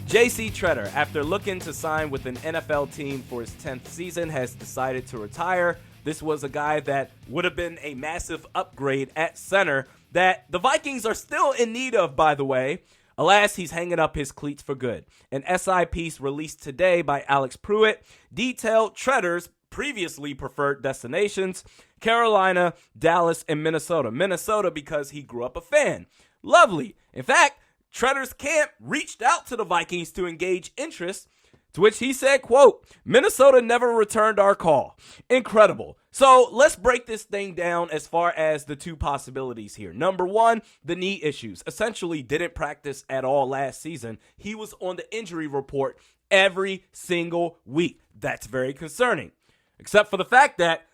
J.C. Tretter, after looking to sign with an NFL team for his 10th season, has decided to retire. This was a guy that would have been a massive upgrade at center that the Vikings are still in need of, by the way. Alas, he's hanging up his cleats for good. An SI piece released today by Alex Pruitt detailed Tretter's previously preferred destinations: Carolina, Dallas, and Minnesota. Minnesota because he grew up a fan. Lovely. In fact, Tretter's camp reached out to the Vikings to engage interest, to which he said, quote, "Minnesota never returned our call." Incredible. So let's break this thing down as far as the two possibilities here. Number one, the knee issues. Essentially didn't practice at all last season. He was on the injury report every single week. That's very concerning. Except for the fact that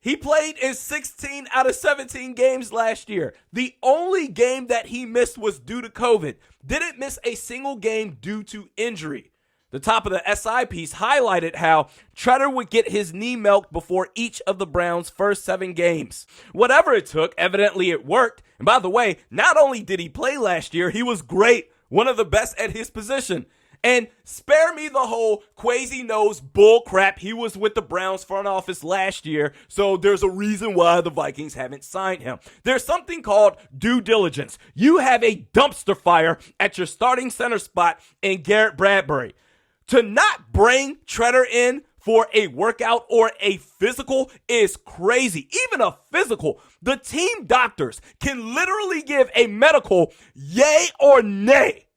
he played in 16 out of 17 games last year. The only game that he missed was due to COVID. Didn't miss a single game due to injury. The top of the SI piece highlighted how Tretter would get his knee milked before each of the Browns' first 7 games. Whatever it took, evidently it worked. And by the way, not only did he play last year, he was great, one of the best at his position. And spare me the whole Quasi-Nose bull crap. He was with the Browns front office last year, so there's a reason why the Vikings haven't signed him. There's something called due diligence. You have a dumpster fire at your starting center spot in Garrett Bradbury. To not bring Tretter in for a workout or a physical is crazy. Even a physical. The team doctors can literally give a medical yay or nay.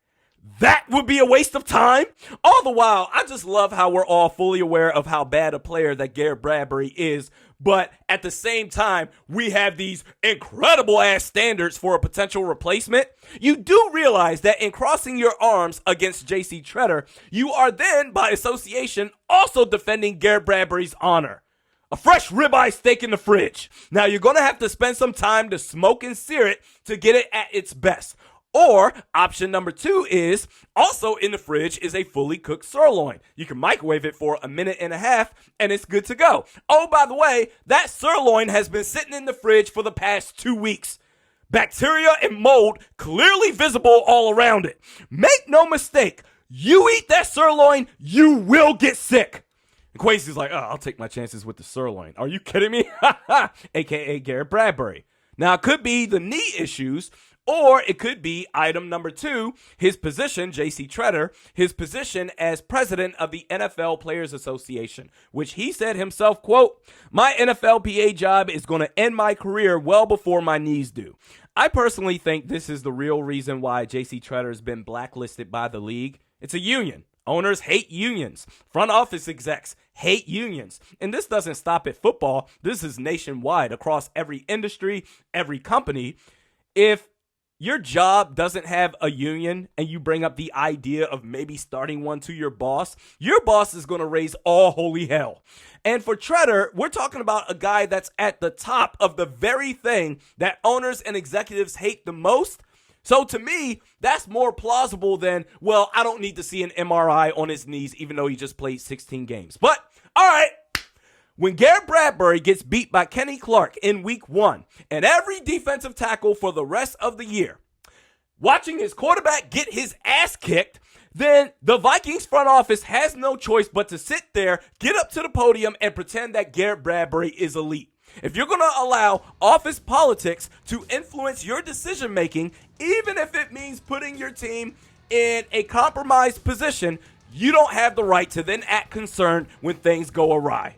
That would be a waste of time. All the while, I just love how we're all fully aware of how bad a player that Garrett Bradbury is. But at the same time, we have these incredible ass standards for a potential replacement. You do realize that in crossing your arms against J.C. Tretter, you are then, by association, also defending Garrett Bradbury's honor. A fresh ribeye steak in the fridge. Now, you're going to have to spend some time to smoke and sear it to get it at its best. Or option number 2 is also in the fridge is a fully cooked sirloin. You can microwave it for a minute and a half and it's good to go. Oh, by the way, that sirloin has been sitting in the fridge for the past 2 weeks. Bacteria and mold clearly visible all around it. Make no mistake, you eat that sirloin, you will get sick. And Quasi's like, oh, I'll take my chances with the sirloin. Are you kidding me? AKA Garrett Bradbury. Now, it could be the knee issues, or it could be item number 2, his position, J.C. Tretter, his position as president of the NFL Players Association, which he said himself, quote, "My NFLPA job is going to end my career well before my knees do." I personally think this is the real reason why J.C. Tretter has been blacklisted by the league. It's a union. Owners hate unions. Front office execs hate unions. And this doesn't stop at football. This is nationwide across every industry, every company. If your job doesn't have a union and you bring up the idea of maybe starting one to your boss is going to raise all holy hell. And for Tretter, we're talking about a guy that's at the top of the very thing that owners and executives hate the most. So to me, that's more plausible than, well, I don't need to see an MRI on his knees even though he just played 16 games. But, all right. When Garrett Bradbury gets beat by Kenny Clark in week 1 and every defensive tackle for the rest of the year, watching his quarterback get his ass kicked, then the Vikings front office has no choice but to sit there, get up to the podium, and pretend that Garrett Bradbury is elite. If you're going to allow office politics to influence your decision-making, even if it means putting your team in a compromised position, you don't have the right to then act concerned when things go awry.